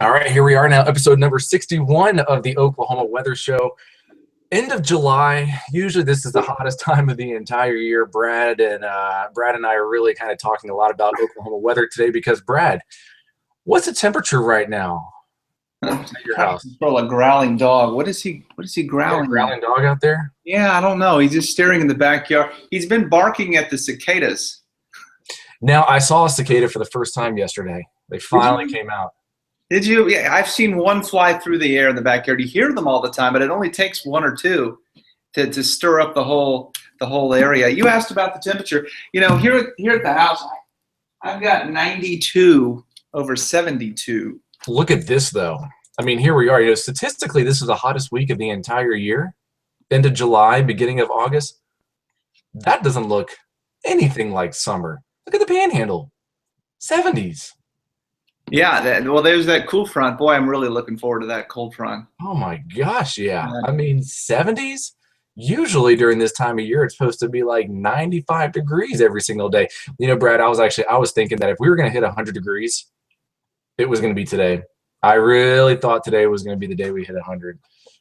All right, here we are now, episode number 61 of the Oklahoma Weather Show. End of July. Usually this is the hottest time of the entire year. Brad and I are really kind of talking a lot about Oklahoma weather today because, Brad, what's the temperature right now at your house? Control a growling dog. What is he You got a growling growling at? dog out there? Yeah, I don't know. He's just staring in the backyard. He's been barking at the cicadas. Now, I saw a cicada for the first time yesterday. They finally came out. Did you? Yeah, I've seen one fly through the air in the backyard. You hear them all the time, but it only takes one or two to stir up the whole area. You asked about the temperature. You know, here at the house, I've got 92 over 72. Look at this, though. I mean, here we are. You know, statistically, this is the hottest week of the entire year. End of July, beginning of August. That doesn't look anything like summer. Look at the Panhandle. 70s. Yeah, well, there's that cool front. Boy, I'm really looking forward to that cold front. Oh my gosh, yeah. I mean, 70s? Usually during this time of year, it's supposed to be like 95 degrees every single day. You know, Brad, I was thinking that if we were going to hit 100 degrees, it was going to be today. I really thought today was going to be the day we hit 100.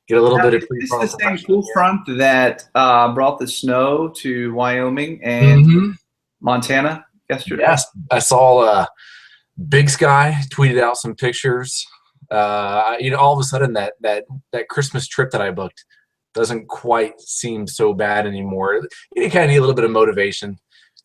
Get a little bit of Is this the same cool front that brought the snow to Wyoming and Montana yesterday? Yes, I saw Big Sky tweeted out some pictures. You know, all of a sudden that Christmas trip that I booked doesn't quite seem so bad anymore. You kind of need a little bit of motivation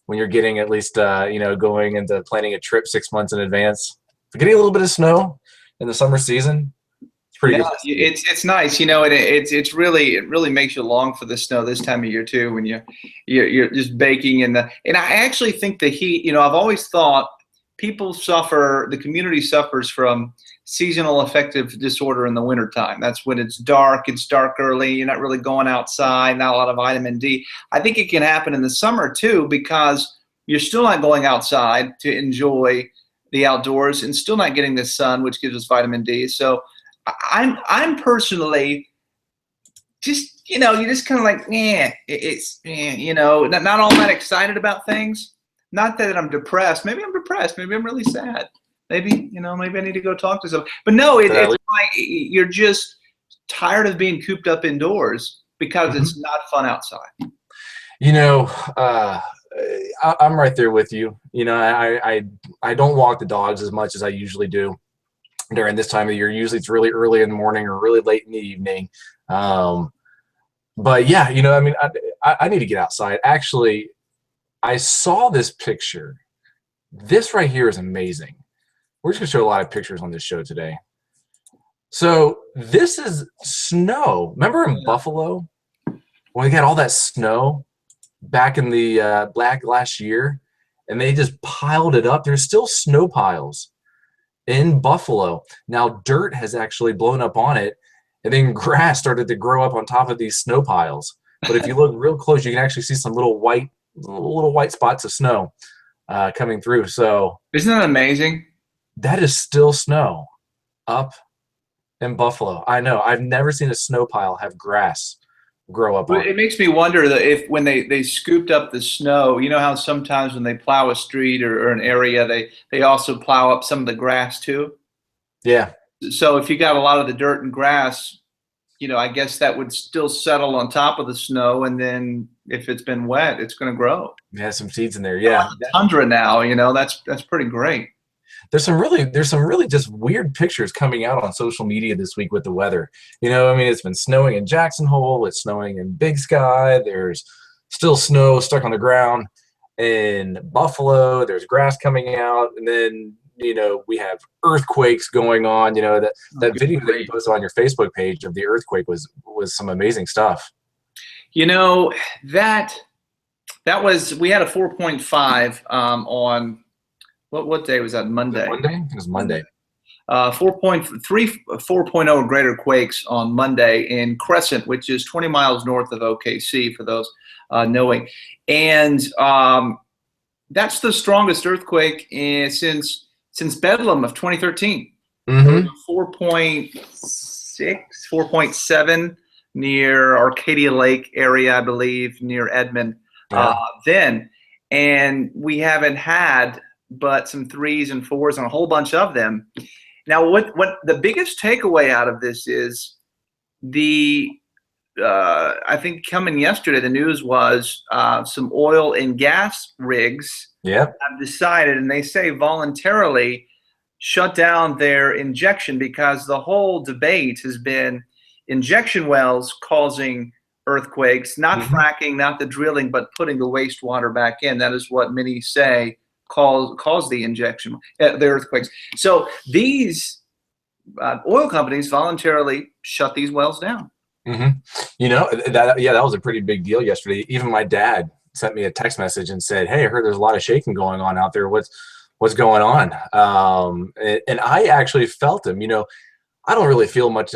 when you're getting at least you know, going into planning a trip 6 months in advance. But getting a little bit of snow in the summer season, it's pretty good. It's nice, you know, and it really makes you long for the snow this time of year too, when you're just baking and I actually think the heat. You know, I've always thought the community suffers from seasonal affective disorder in the wintertime. That's when it's dark early, you're not really going outside, not a lot of vitamin D. I think it can happen in the summer too, because you're still not going outside to enjoy the outdoors and still not getting the sun, which gives us vitamin D. So I'm personally just, you know, you're just kind of like, you know, not all that excited about things. Not that I'm depressed. Maybe I'm depressed. Maybe I'm really sad. Maybe, you know, maybe I need to go talk to someone. But no, it's like you're just tired of being cooped up indoors because it's not fun outside. You know, I'm right there with you. You know, I don't walk the dogs as much as I usually do during this time of the year. Usually it's really early in the morning or really late in the evening. But yeah, you know, I mean, I need to get outside. Actually, I saw this picture. This right here is amazing. We're just going to show a lot of pictures on this show today. So this is snow. Remember in Buffalo when we got all that snow back in the last year, and they just piled it up? There's still snow piles in Buffalo. Now dirt has actually blown up on it, and then grass started to grow up on top of these snow piles. But if you look real close, you can actually see some little white spots of snow coming through. So isn't that amazing? That is still snow up in Buffalo. I know. I've never seen a snow pile have grass grow up on it. It makes me wonder that if when they scooped up the snow, you know how sometimes when they plow a street or an area, they also plow up some of the grass too? Yeah. So if you got a lot of the dirt and grass, you know, I guess that would still settle on top of the snow, and then if it's been wet, it's going to grow. Yeah, some seeds in there. Yeah, tundra now. You know, that's pretty great. There's some really just weird pictures coming out on social media this week with the weather. You know, I mean, it's been snowing in Jackson Hole. It's snowing in Big Sky. There's still snow stuck on the ground in Buffalo. There's grass coming out, and then, you know, we have earthquakes going on. You know, that video that you posted on your Facebook page of the earthquake was some amazing stuff. You know, that was, we had a 4.5 on what day was that? Monday. Monday? It was Monday. 4.3, or greater quakes on Monday in Crescent, which is 20 miles north of OKC, for those knowing. And that's the strongest earthquake since Bedlam of 2013. 4.6, 4.7 near Arcadia Lake area, I believe, near Edmond. Then, and we haven't had but some 3s and 4s and a whole bunch of them. Now, what the biggest takeaway out of this is the I think coming yesterday, the news was some oil and gas rigs Yep. have decided, and they say voluntarily, shut down their injection because the whole debate has been injection wells causing earthquakes, not fracking, not the drilling, but putting the wastewater back in. That is what many say cause the injection, the earthquakes. So these oil companies voluntarily shut these wells down. You know, that was a pretty big deal yesterday. Even my dad sent me a text message and said, "Hey, I heard there's a lot of shaking going on out there. What's going on?" And I actually felt him. You know, I don't really feel much,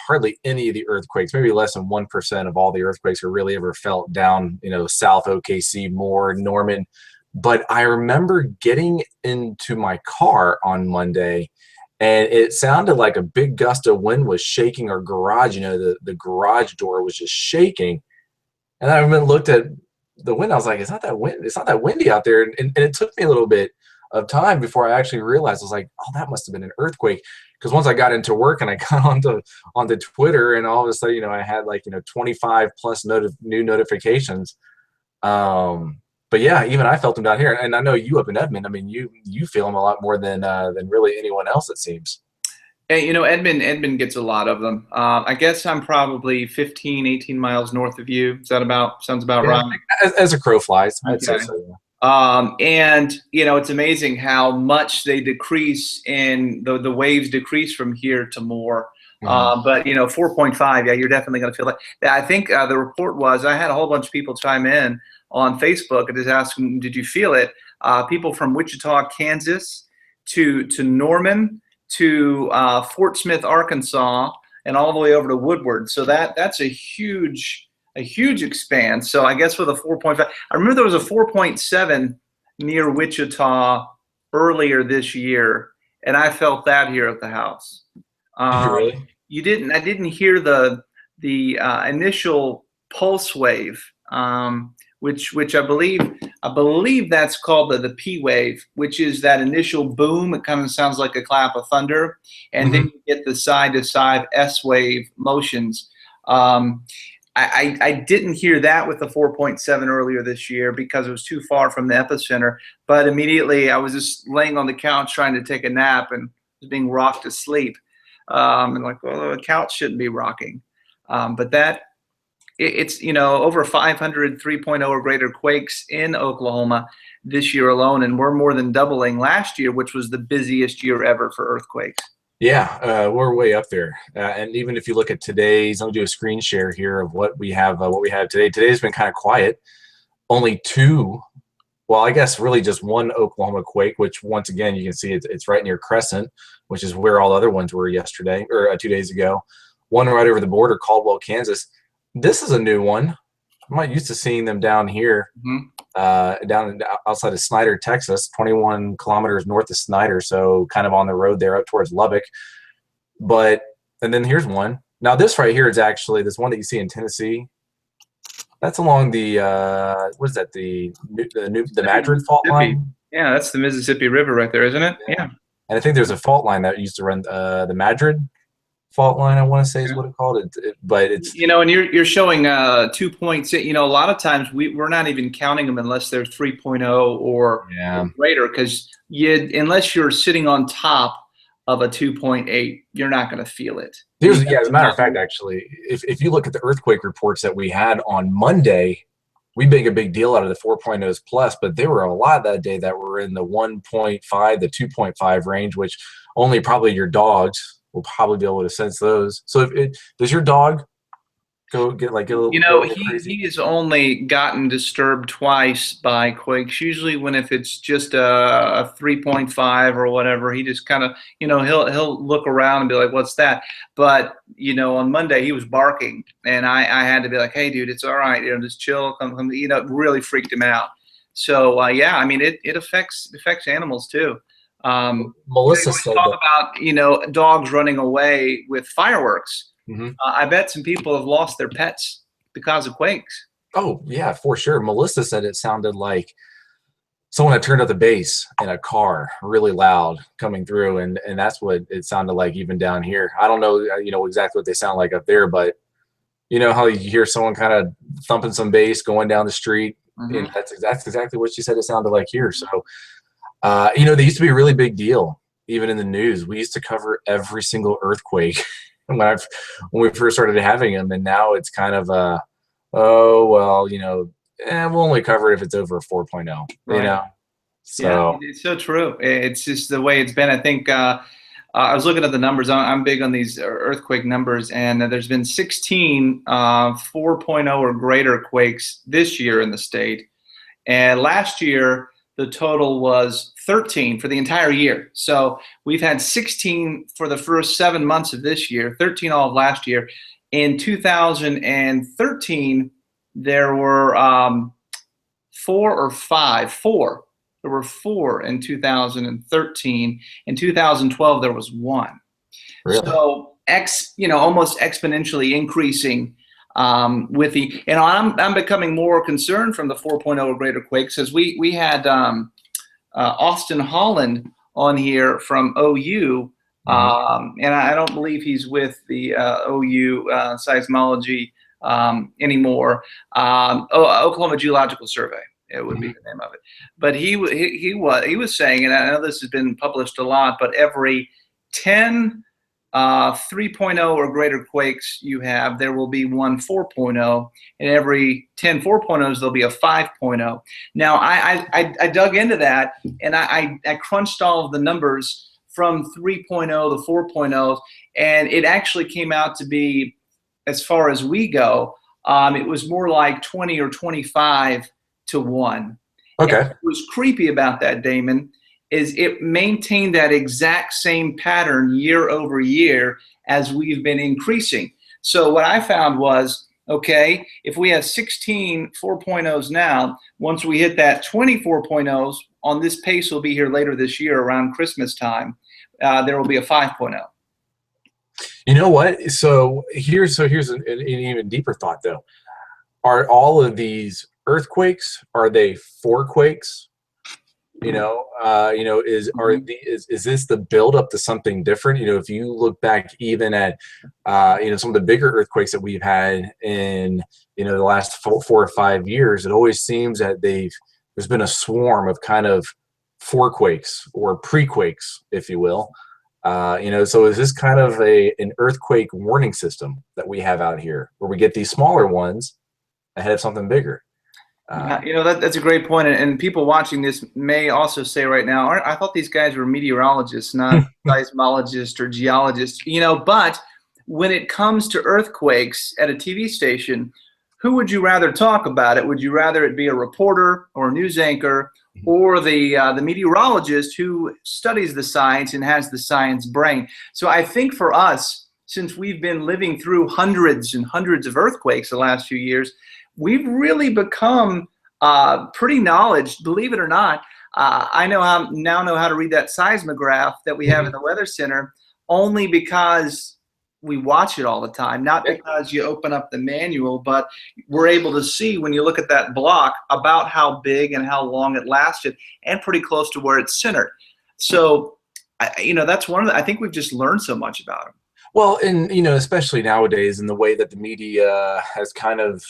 hardly any of the earthquakes. Maybe less than 1% of all the earthquakes are really ever felt down, you know, South OKC, Moore, Norman. But I remember getting into my car on Monday, and it sounded like a big gust of wind was shaking our garage. You know, the garage door was just shaking. And I remember looked at the wind. I was like, it's not that windy out there. And it took me a little bit of time before I actually realized. I was like, oh, that must have been an earthquake. Because once I got into work and I got onto Twitter, and all of a sudden, you know, I had like, you know, 25 plus new notifications. But yeah, even I felt them down here, and I know you up in Edmond. I mean, you feel them a lot more than really anyone else, it seems. And, you know, Edmond gets a lot of them. I guess I'm probably 15, 18 miles north of you. Sounds about Yeah, right? as a crow flies, I'd say Okay. so. Yeah. And you know, it's amazing how much they decrease in the waves decrease from here to more. But you know, 4.5, yeah, you're definitely going to feel that. I think the report was, I had a whole bunch of people chime in on Facebook and just asking, did you feel it? People from Wichita, Kansas, to Norman, to Fort Smith, Arkansas, and all the way over to Woodward. So that's a huge expanse. So I guess with a 4.5, I remember there was a 4.7 near Wichita earlier this year, and I felt that here at the house. Really? You didn't? I didn't hear the initial pulse wave, which I believe that's called the P wave, which is that initial boom. It kind of sounds like a clap of thunder, and then you get the side to side S wave motions. I didn't hear that with the 4.7 earlier this year because it was too far from the epicenter. But immediately I was just laying on the couch trying to take a nap and was being rocked to sleep. And like, well, the couch shouldn't be rocking. But it's, you know, over 500 3.0 or greater quakes in Oklahoma this year alone. And we're more than doubling last year, which was the busiest year ever for earthquakes. Yeah, we're way up there. And even if you look at today's, I'll do a screen share here of what we have today. Today's been kind of quiet. Only two, well, I guess really just one Oklahoma quake, which once again, you can see it's right near Crescent, which is where all the other ones were yesterday or 2 days ago. One right over the border, Caldwell, Kansas. This is a new one. I'm not used to seeing them down here, down outside of Snyder, Texas, 21 kilometers north of Snyder, so kind of on the road there up towards Lubbock. And then here's one. Now this right here is actually this one that you see in Tennessee. That's along the what is that? The Madrid fault line. Yeah, that's the Mississippi River right there, isn't it? Yeah. And I think there's a fault line that used to run the Madrid fault line, I want to say is what it's called. But it's, you know, and you're showing 2.6. You know, a lot of times we're not even counting them unless they're 3.0 or greater, because unless you're sitting on top of a 2.8, you're not going to feel it. As a matter of fact, actually, if you look at the earthquake reports that we had on Monday, we make a big deal out of the 4.0s plus, but there were a lot that day that were in the 1.5, the 2.5 range, which only probably your dogs will probably be able to sense those. So does your dog get a little? You know, he has only gotten disturbed twice by quakes. Usually, if it's just a 3.5 or whatever, he just kind of, you know, he'll look around and be like, "What's that?" But you know, on Monday he was barking, and I had to be like, "Hey, dude, it's all right. You know, just chill. Come." You know, it really freaked him out. So yeah, I mean, it affects animals too. Melissa said talk about, you know, dogs running away with fireworks. I bet some people have lost their pets because of quakes. Oh yeah, for sure. Melissa said it sounded like someone had turned up the bass in a car really loud coming through, and that's what it sounded like even down here. I don't know, exactly what they sound like up there, but you know how you hear someone kind of thumping some bass going down the street, and that's exactly what she said it sounded like here. So, they used to be a really big deal, even in the news. We used to cover every single earthquake when we first started having them, and now it's kind of oh well, we'll only cover it if it's over a 4.0, Right. So Yeah, it's so true. It's just the way it's been. I think I was looking at the numbers. I'm big on these earthquake numbers, and there's been 16 4.0 or greater quakes this year in the state. And last year, the total was 13 for the entire year. So we've had 16 for the first 7 months of this year, 13 all of last year. In 2013, there were four. There were four in 2013. In 2012, there was one. really, So almost exponentially increasing with the. And I'm becoming more concerned from the 4.0 or greater quakes, as we had Austin Holland on here from OU, and I don't believe he's with the OU seismology anymore. Oklahoma Geological Survey. It would be the name of it. But he was saying, and I know this has been published a lot, but every 10 3.0 or greater quakes you have, there will be one 4.0, and every 10 4.0s there'll be a 5.0. Now I dug into that, and I crunched all of the numbers from 3.0 to 4.0, and it actually came out to be, as far as we go, it was more like 20 or 25 to 1. okay. And what was creepy about that, Damon, is it maintained that exact same pattern year over year as we've been increasing. So what I found was, okay, if we have 16 4.0s now, once we hit that 20 4.0s, on this pace will be here later this year around Christmas time, there will be a 5.0. You know what? So here's an even deeper thought, though. Are all of these earthquakes, are they forequakes? Is this the build up to something different? If you look back even at some of the bigger earthquakes that we've had in the last 4 or 5 years, it always seems that there's been a swarm of kind of forequakes or prequakes, if you will. So is this kind of an earthquake warning system that we have out here, where we get these smaller ones ahead of something bigger? That's a great point, and people watching this may also say right now, I thought these guys were meteorologists, not seismologists or geologists. But when it comes to earthquakes at a TV station, who would you rather talk about it? Would you rather it be a reporter or a news anchor, or the meteorologist who studies the science and has the science brain? So I think for us, since we've been living through hundreds and hundreds of earthquakes the last few years, we've really become pretty knowledgeable, believe it or not. I now know how to read that seismograph that we have in the Weather Center, only because we watch it all the time, not because you open up the manual, but we're able to see, when you look at that block, about how big and how long it lasted, and pretty close to where it's centered. So, that's one of I think we've just learned so much about them. Well, and especially nowadays, in the way that the media has kind of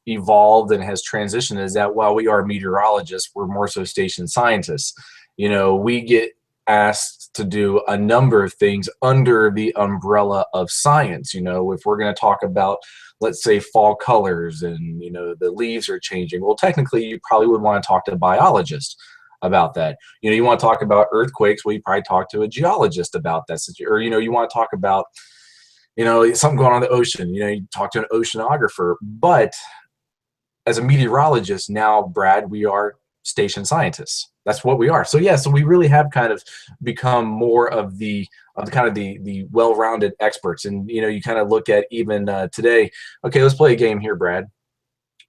evolved and has transitioned, is that while we are meteorologists, we're more so station scientists. We get asked to do a number of things under the umbrella of science. If we're going to talk about, let's say, fall colors and the leaves are changing, well, technically you probably would want to talk to a biologist about that. You want to talk about earthquakes, well, you probably talk to a geologist about that. Or you want to talk about something going on in the ocean, you talk to an oceanographer. But as a meteorologist now, Brad, we are station scientists. That's what we are. So so we really have kind of become more of the well-rounded experts. And you kind of look at even today. Okay, let's play a game here, Brad.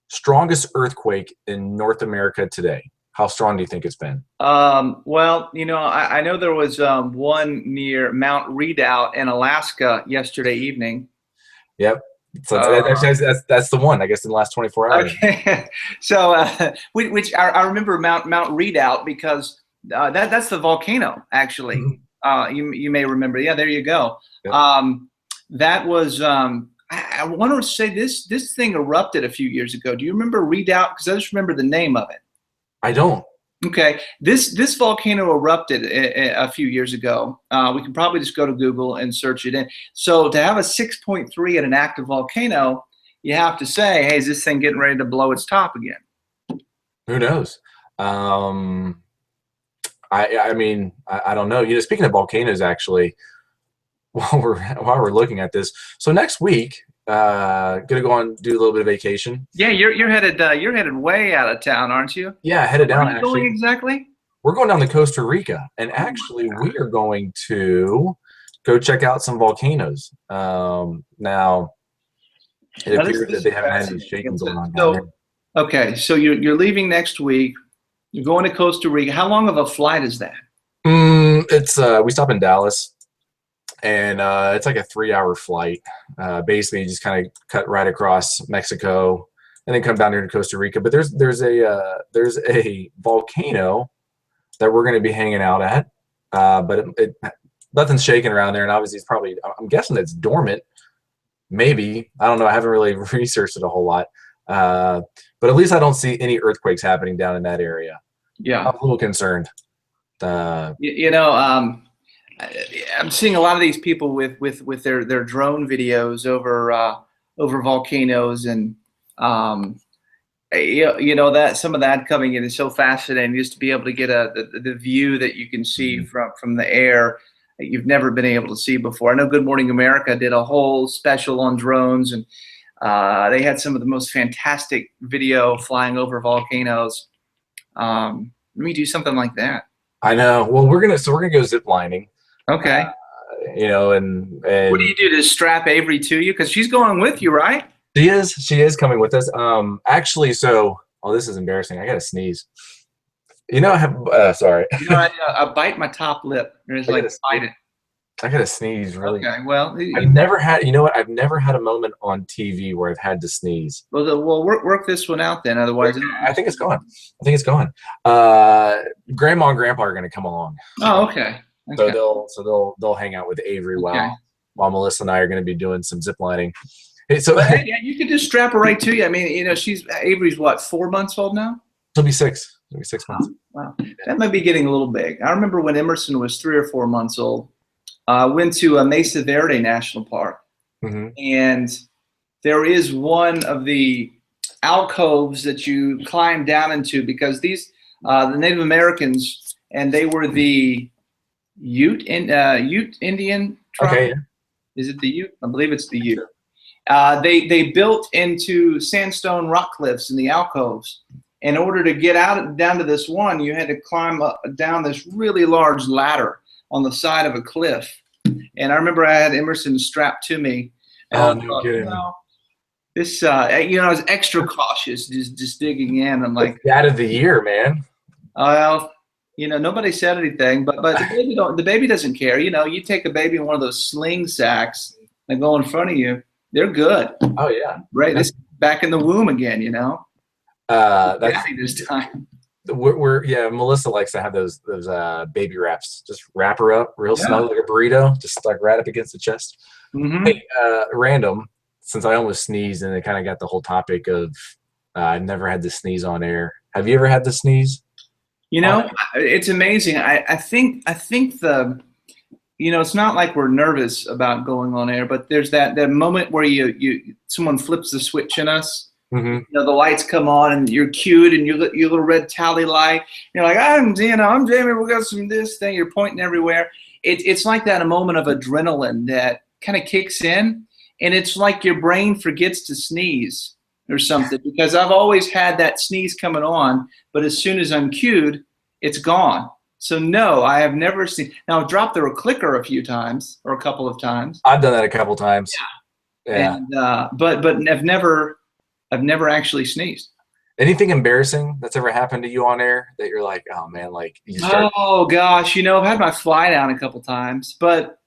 Strongest earthquake in North America today. How strong do you think it's been? Well, I know there was one near Mount Redoubt in Alaska yesterday evening. Yep. So that's the one, I guess, in the last 24 hours. Okay. So, which I remember Mount Redoubt because that's the volcano, actually. Mhm. You may remember. Yeah, there you go. Yep. That was, I want to say this thing erupted a few years ago. Do you remember Redoubt? Because I just remember the name of it. I don't. Okay, this volcano erupted a few years ago. We can probably just go to Google and search it in. So to have a 6.3 at an active volcano, you have to say, hey, is this thing getting ready to blow its top again? Who knows? I mean, I don't know. Speaking of volcanoes, actually, while we're looking at this, so next week, gonna go on do a little bit of vacation. Yeah, you're headed way out of town, aren't you? Yeah, headed Where down. are you Actually, going exactly? we're going down to Costa Rica, and actually, we are going to go check out some volcanoes. Now, it Now, appears that this they is haven't had any fascinating. shaking going on down there. So, okay, so you're leaving next week. You're going to Costa Rica. How long of a flight is that? It's we stop in Dallas, and it's like a 3-hour flight. Basically, you just kind of cut right across Mexico, and then come down here to Costa Rica. But there's a volcano that we're going to be hanging out at, but nothing's shaking around there, and obviously it's probably, I'm guessing it's dormant. Maybe, I don't know. I haven't really researched it a whole lot, but at least I don't see any earthquakes happening down in that area. Yeah. I'm a little concerned. You know, I'm seeing a lot of these people with their drone videos over volcanoes, and you know that some of that coming in is so fascinating, just to be able to get the view that you can see from the air that you've never been able to see before. I know Good Morning America did a whole special on drones, and they had some of the most fantastic video flying over volcanoes. Let me do something like that. I know. Well, we're gonna go zip lining. Okay. And What do you do to strap Avery to you? Because she's going with you, right? she is coming with us. Actually, so this is embarrassing. I gotta sneeze. I have sorry. You know, I bite my top lip. There's like bite it. I gotta sneeze really. Okay. Well, I've never had. You know what? I've never had a moment on TV where I've had to sneeze. Well, work this one out then. Otherwise, I think it's gone. Grandma and Grandpa are gonna come along. Oh, okay. So they'll hang out with Avery while Melissa and I are gonna be doing some zip lining. Hey, so hey, yeah, you could just strap her right to you. I mean, Avery's what, 4 months old now? She'll be 6. It'll be 6 months. Wow, that might be getting a little big. I remember when Emerson was 3 or 4 months old. I went to Mesa Verde National Park, and there is one of the alcoves that you climb down into, because these the Native Americans, and they were the Ute Indian tribe. Okay. Is it the Ute? I believe it's the Ute. They built into sandstone rock cliffs in the alcoves. In order to get down to this one, you had to climb down this really large ladder on the side of a cliff. And I remember I had Emerson strapped to me. And no kidding. This, I was extra cautious, just digging in. I'm like, Dad of the year, man. Well, nobody said anything, but the baby doesn't care. You take a baby in one of those sling sacks and go in front of you, they're good. Oh yeah. Right. It's back in the womb again, That's this time. Melissa likes to have those baby wraps. Just wrap her up real snug like a burrito, just like right up against the chest. Hey, random, since I almost sneezed and it kind of got the whole topic of I've never had to sneeze on air. Have you ever had to sneeze? It's amazing. I think it's not like we're nervous about going on air, but there's that moment where someone flips the switch in us. The lights come on and you're cued, and your little red tally light. You're like, I'm Jamie. We got some this thing. You're pointing everywhere. It's like that, a moment of adrenaline that kind of kicks in, and it's like your brain forgets to sneeze or something, because I've always had that sneeze coming on, but as soon as I'm cued, it's gone. So no, I have never seen. Now I've dropped the clicker a few times, or a couple of times. I've done that a couple times. Yeah. And, but I've never actually sneezed. Anything embarrassing that's ever happened to you on air that you're like, oh man, like you start? Oh gosh, I've had my fly down a couple times, but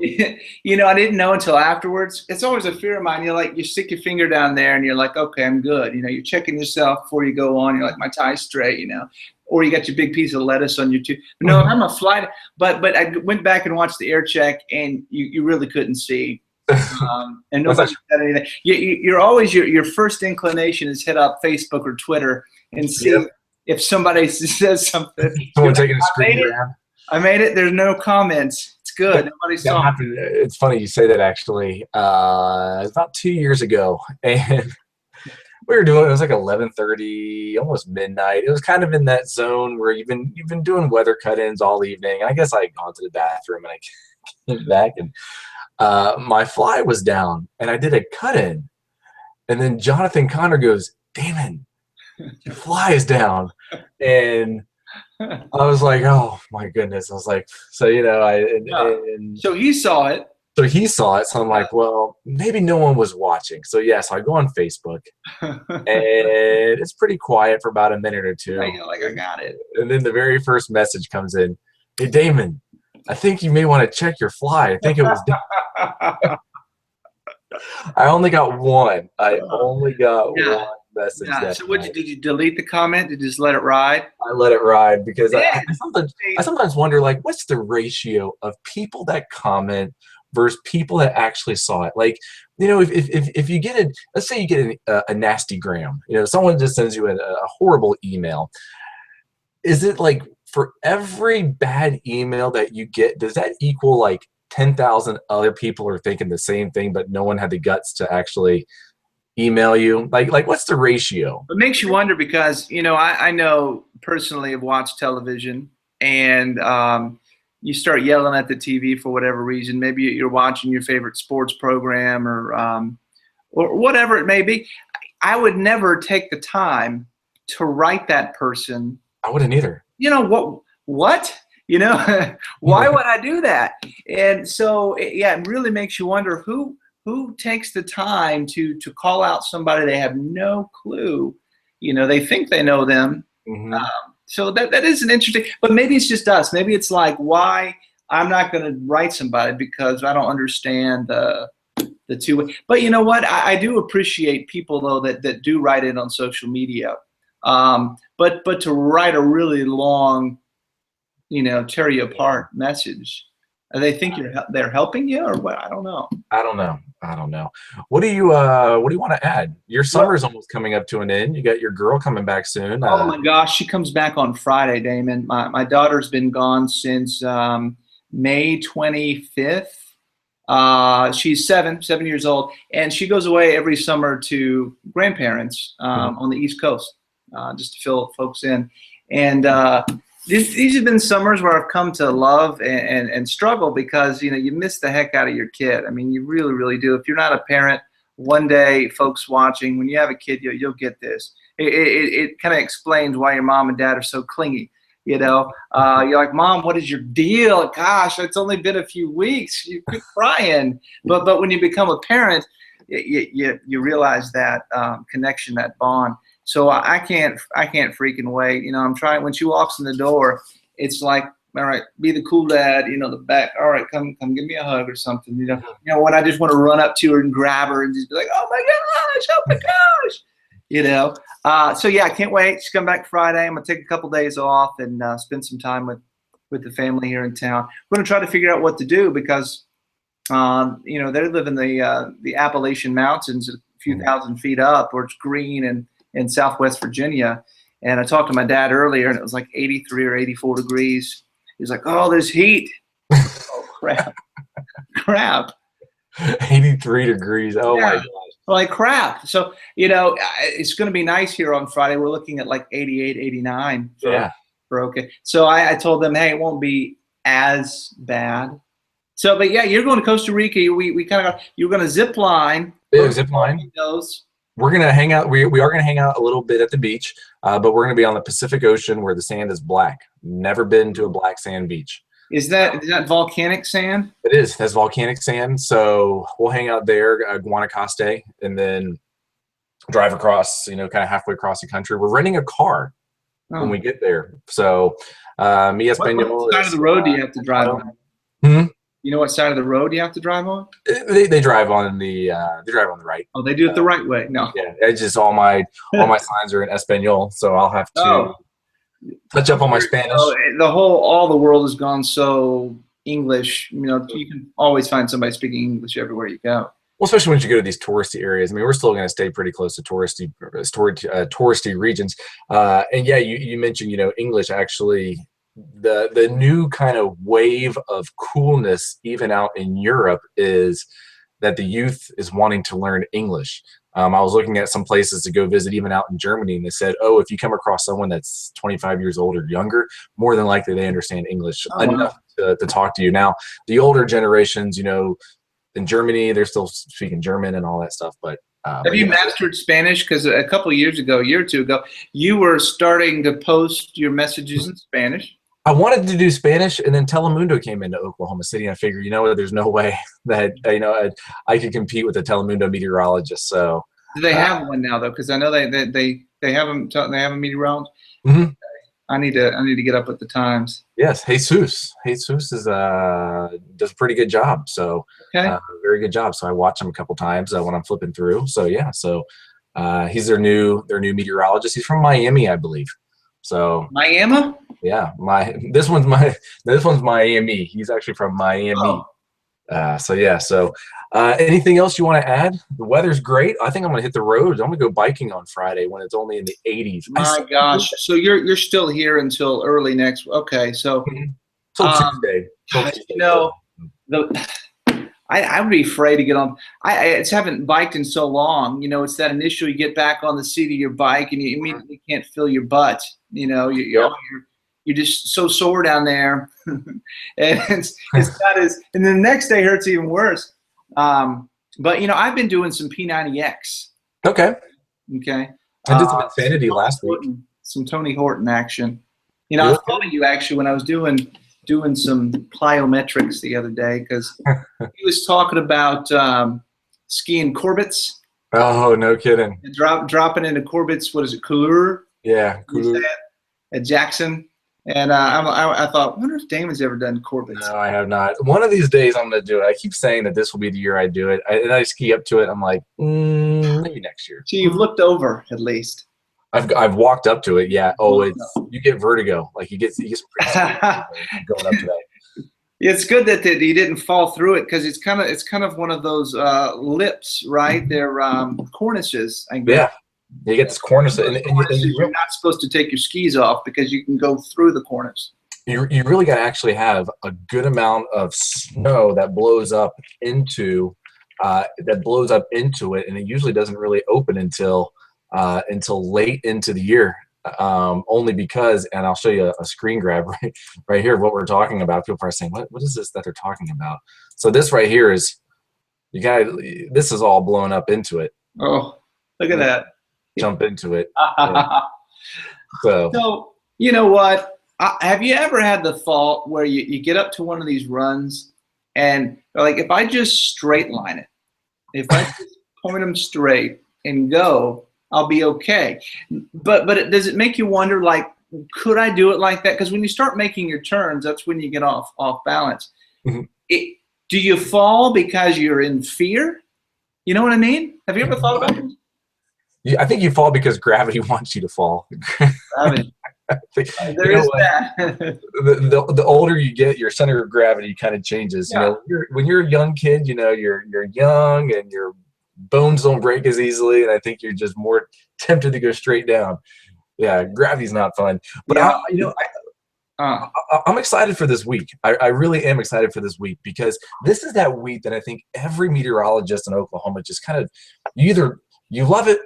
You know, I didn't know until afterwards. It's always a fear of mine. You're like, you stick your finger down there and you're like, okay, I'm good. You know, you're checking yourself before you go on. You're like, my tie's straight, you know, or you got your big piece of lettuce on your tooth. No, I'm a flight. But I went back and watched the air check, and you really couldn't see. And nobody said anything. You're always, your first inclination is hit up Facebook or Twitter and see if somebody says something. Someone taking a screen grab. I made it. There's no comments. It's good. Nobody saw it. It's funny you say that, actually. It's about 2 years ago, and we were doing, it was like 11:30, almost midnight. It was kind of in that zone where you've been doing weather cut-ins all evening. I guess I had gone to the bathroom and I came back, and my fly was down, and I did a cut-in, and then Jonathan Connor goes, "Damon, your fly is down," and I was like, oh my goodness. I was like, so, you know, so he saw it. So he saw it. So I'm like, well, maybe no one was watching. So yeah, so I go on Facebook, and it's pretty quiet for about a minute or two. Like, I got it. And then the very first message comes in. "Hey, Damon, I think you may want to check your fly. I think it was down." I only got one. One message. Yeah. So did you delete the comment? Did you just let it ride? I let it ride because I sometimes wonder, like, what's the ratio of people that comment versus people that actually saw it? Like, you know, if you get let's say you get a nasty gram, you know, someone just sends you a horrible email. Is it like, for every bad email that you get, does that equal like 10,000 other people are thinking the same thing, but no one had the guts to actually email you? Like what's the ratio? It makes you wonder, because, you know, I know personally have watched television, and you start yelling at the TV for whatever reason. Maybe you're watching your favorite sports program or whatever it may be. I would never take the time to write that person. I wouldn't either. You know what? You know, why would I do that? And so, it really makes you wonder who takes the time to call out somebody they have no clue. You know, they think they know them. Mm-hmm. So that is an interesting, but maybe it's just us. Maybe it's like, why I'm not going to write somebody because I don't understand the two. But you know what? I do appreciate people, though, that do write in on social media. But to write a really long, you know, tear you apart message, they think they're helping you, or what? I don't know. I don't know. What do you want to add? Your summer's almost coming up to an end. You got your girl coming back soon. Oh my gosh, she comes back on Friday, Damon. My daughter's been gone since May 25th. She's seven years old, and she goes away every summer to grandparents on the East Coast, just to fill folks in. And these have been summers where I've come to love and struggle, because, you know, you miss the heck out of your kid. I mean, you really, really do. If you're not a parent, one day, folks watching, when you have a kid, you'll get this. It kind of explains why your mom and dad are so clingy. You know, you're like, "Mom, what is your deal? Gosh, it's only been a few weeks. You quit crying." But when you become a parent, you realize that connection, that bond. So I can't freaking wait. You know, I'm trying. When she walks in the door, it's like, all right, be the cool dad. You know, the back. All right, come give me a hug or something. You know, when I just want to run up to her and grab her and just be like, "Oh my gosh, oh my gosh," you know. So yeah, I can't wait. She's coming back Friday. I'm gonna take a couple days off and spend some time with the family here in town. We're gonna try to figure out what to do, because you know, they live in the Appalachian Mountains, a few thousand feet up, where it's green, and in Southwest Virginia. And I talked to my dad earlier, and it was like 83 or 84 degrees. He's like, "Oh, there's heat." Oh, crap. 83 degrees. Oh yeah. my gosh. Like crap. So, you know, it's going to be nice here on Friday. We're looking at like 88, 89. For okay. So I told them, hey, it won't be as bad. So, but yeah, you're going to Costa Rica. We kind of you're going to zip line. Yeah, zip line. We're going to hang out. We are going to hang out a little bit at the beach, but we're going to be on the Pacific Ocean, where the sand is black. Never been to a black sand beach. Is that volcanic sand? It is. That's volcanic sand. So we'll hang out there, Guanacaste, and then drive across, you know, kind of halfway across the country. We're renting a car when we get there. So me, Espanol. What side of the road do you have to drive on? You know what side of the road you have to drive on? They drive on the right. Oh, they do it the right way. No. Yeah, it's just all my signs are in Espanol, so I'll have to Oh, touch up on my Spanish. so all the world has gone so English. You know, you can always find somebody speaking English everywhere you go. Well, especially once you go to these touristy areas. I mean, we're still going to stay pretty close to touristy regions. And yeah, you mentioned, English actually, the new kind of wave of coolness, even out in Europe, is that the youth is wanting to learn English. I was looking at some places to go visit, even out in Germany, and they said, "Oh, if you come across someone that's 25 years old or younger, more than likely they understand English enough to talk to you." Now, the older generations, in Germany, they're still speaking German and all that stuff. But Have you mastered Spanish? Because a couple of years ago, a year or two ago, you were starting to post your messages in Spanish. I wanted to do Spanish, and then Telemundo came into Oklahoma City, and I figured, there's no way that I could compete with a Telemundo meteorologist. So Do they have one now though? Because I know they have them. They have a meteorologist. Mhm. I need to get up with the times. Yes, Jesus is does a pretty good job. So Okay. very good job. So I watch him a couple times when I'm flipping through. So yeah, he's their new meteorologist. He's from Miami, I believe. So Miami? yeah, this one's Miami. He's actually from Miami. Oh. So anything else you want to add? The weather's great. I think I'm gonna hit the road. I'm gonna go biking on Friday when it's only in the 80s. My gosh! So you're still here until early next? Okay, so till Tuesday. I would be afraid to get on. I haven't biked in so long. It's that initial you get back on the seat of your bike and you immediately can't feel your butt. You're just so sore down there, and it's not as. And then the next day hurts even worse. But I've been doing some P90X. Okay. Okay. I did some Insanity last week. Some Tony Horton action. I was calling you actually when I was doing some plyometrics the other day because he was talking about skiing Corbetts. Oh, no kidding. And dropping into Corbetts. What is it? Couleur? Yeah, Couleur. At Jackson. And I thought, I wonder if Damon's ever done Corbetts. No, I have not. One of these days I'm going to do it. I keep saying that this will be the year I do it. And I ski up to it. I'm like, maybe next year. So you've looked over at least. I've walked up to it. Yeah. Oh, you get vertigo. Like you get pretty going up to that. It's good that you didn't fall through it because it's kind of one of those lips, right? They're cornices. I guess. Yeah. You get this cornice, and you're not supposed to take your skis off because you can go through the cornice. You really got to actually have a good amount of snow that blows up into it, and it usually doesn't really open until late into the year. Only because, and I'll show you a screen grab right here of what we're talking about. People are saying, what is this that they're talking about? So this right here is this is all blown up into it. Oh, look at that. Jump into it. So you know what? Have you ever had the thought where you get up to one of these runs and like if I just straight line it, if I just point them straight and go, I'll be okay. But does it make you wonder, like, could I do it like that? Because when you start making your turns, that's when you get off balance. Mm-hmm. Do you fall because you're in fear? You know what I mean? Have you ever thought about it? I think you fall because gravity wants you to fall. Gravity. There is that. The older you get, your center of gravity kind of changes. Yeah. When you're a young kid, you're young and your bones don't break as easily, and I think you're just more tempted to go straight down. Yeah, gravity's not fun. But Yeah. I'm excited for this week. I really am excited for this week because this is that week that I think every meteorologist in Oklahoma just kind of you love it,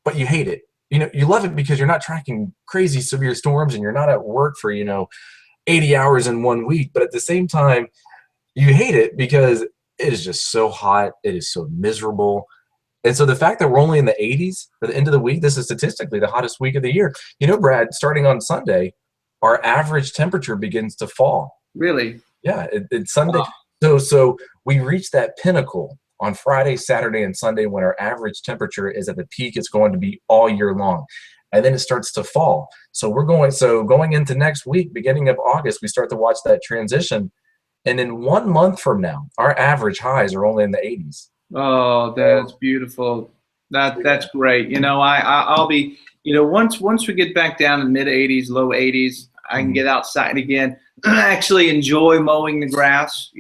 but you hate it. You love it because you're not tracking crazy severe storms and you're not at work for 80 hours in 1 week. But at the same time, you hate it because it is just so hot. It is so miserable. And so the fact that we're only in the 80s at the end of the week, this is statistically the hottest week of the year. Brad, starting on Sunday, our average temperature begins to fall. Really? Yeah, it's Sunday. Wow. So we reach that pinnacle on Friday, Saturday, and Sunday when our average temperature is at the peak it's going to be all year long. And then it starts to fall. So going into next week, beginning of August, we start to watch that transition. And then 1 month from now, our average highs are only in the 80s. Oh, that's beautiful. That's great. I'll be, once we get back down to mid 80s, low 80s, I can get outside again. Actually enjoy mowing the grass.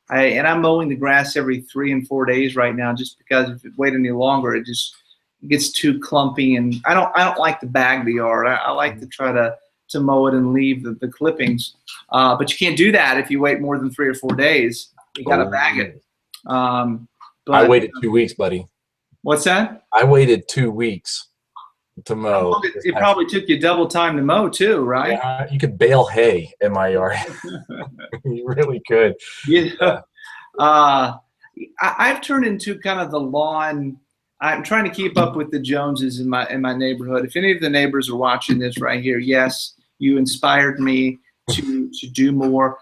I'm mowing the grass every 3 and 4 days right now, just because if it wait any longer, it just gets too clumpy, and I don't like to bag the yard. I like to try to mow it and leave the clippings. But you can't do that if you wait more than 3 or 4 days. You got to bag it. But, I waited 2 weeks, buddy. What's that? I waited 2 weeks to mow. It probably took you double time to mow too, right? Yeah, you could bale hay in my yard. You really could. Yeah. I've turned into kind of the lawn. I'm trying to keep up with the Joneses in my neighborhood. If any of the neighbors are watching this right here, yes, you inspired me to do more.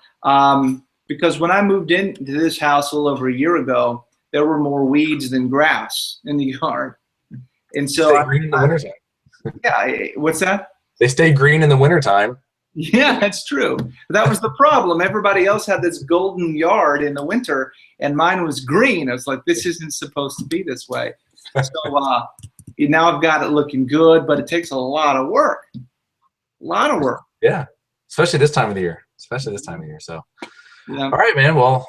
Because when I moved into this house a little over a year ago, there were more weeds than grass in the yard. And so Stay green in the wintertime. Yeah, what's that? They stay green in the wintertime. Yeah, that's true. That was the problem. Everybody else had this golden yard in the winter, and mine was green. I was like, this isn't supposed to be this way. So now I've got it looking good, but it takes a lot of work. A lot of work. Yeah, especially this time of the year. So, Yeah. All right, man. Well,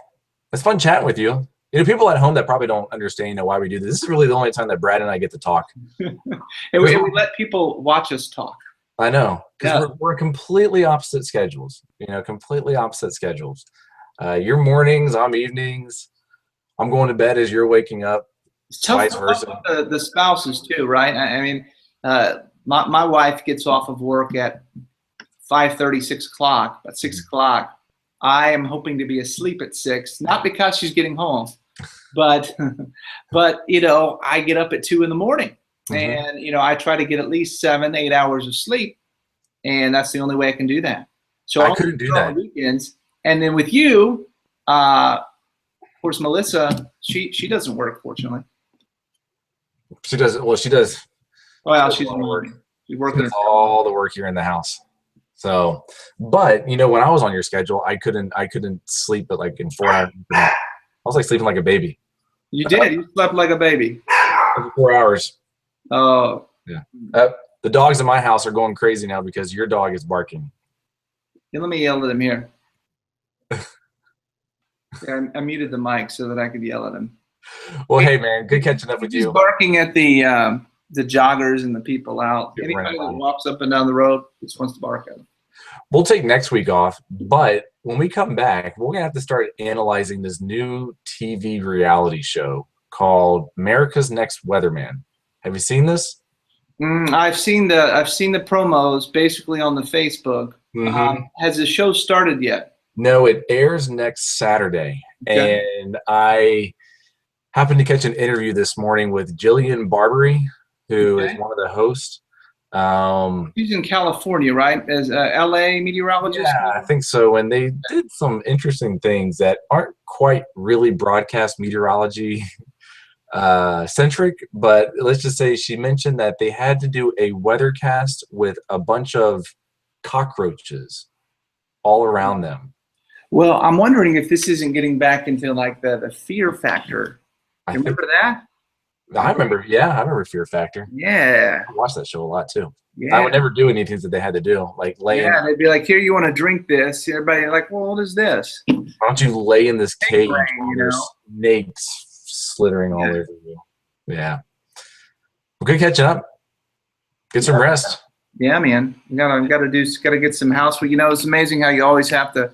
it's fun chatting with you. People at home that probably don't understand, why we do this. This is really the only time that Brad and I get to talk. And we let people watch us talk. I know, because Yeah. we're completely opposite schedules. Completely opposite schedules. Your mornings, I'm evenings. I'm going to bed as you're waking up. It's tough Vice versa. with the spouses too, right? I mean, my wife gets off of work at 5:30, 6 o'clock. At 6 o'clock, I am hoping to be asleep at 6, not because she's getting home, but I get up at 2 in the morning, and I try to get at least 7, 8 hours of sleep, and that's the only way I can do that. So I couldn't do that on weekends, and then with you, of course, Melissa, she doesn't work, fortunately. She does. Well, she does. Well, She she's does a lot of work. She's She working. does all the work here in the house. So, but when I was on your schedule, I couldn't sleep at like in 4 hours. I was like sleeping like a baby. You did. You slept like a baby. 4 hours. Oh. Yeah. The dogs in my house are going crazy now because your dog is barking. Yeah, let me yell at him here. Yeah, I muted the mic so that I could yell at him. Well, hey man, good catching up with He's you. barking at the joggers and the people out. Get Anybody right that on. walks up and down the road just wants to bark at him. We'll take next week off, but when we come back, we're gonna have to start analyzing this new TV reality show called America's Next Weatherman. Have you seen this? I've seen the promos basically on the Facebook. Has the show started yet? No, it airs next Saturday. Okay. And I happened to catch an interview this morning with Jillian Barbary, who is one of the hosts. He's in California, right? As a LA meteorologist? Yeah, I think so. And they did some interesting things that aren't quite really broadcast meteorology centric, but let's just say she mentioned that they had to do a weathercast with a bunch of cockroaches all around them. Well, I'm wondering if this isn't getting back into like the fear factor. You remember that? I remember Fear Factor. Yeah. I watched that show a lot too. Yeah. I would never do anything that they had to do, like lay. Yeah, they'd be like, "Here, you want to drink this?" Everybody like, "Well, what is this?" Why don't you lay in this cage? brain, While there's snakes slithering all over you. Yeah. Well, good catching up. Get some rest. Yeah, man. Gotta get some house. It's amazing how you always have to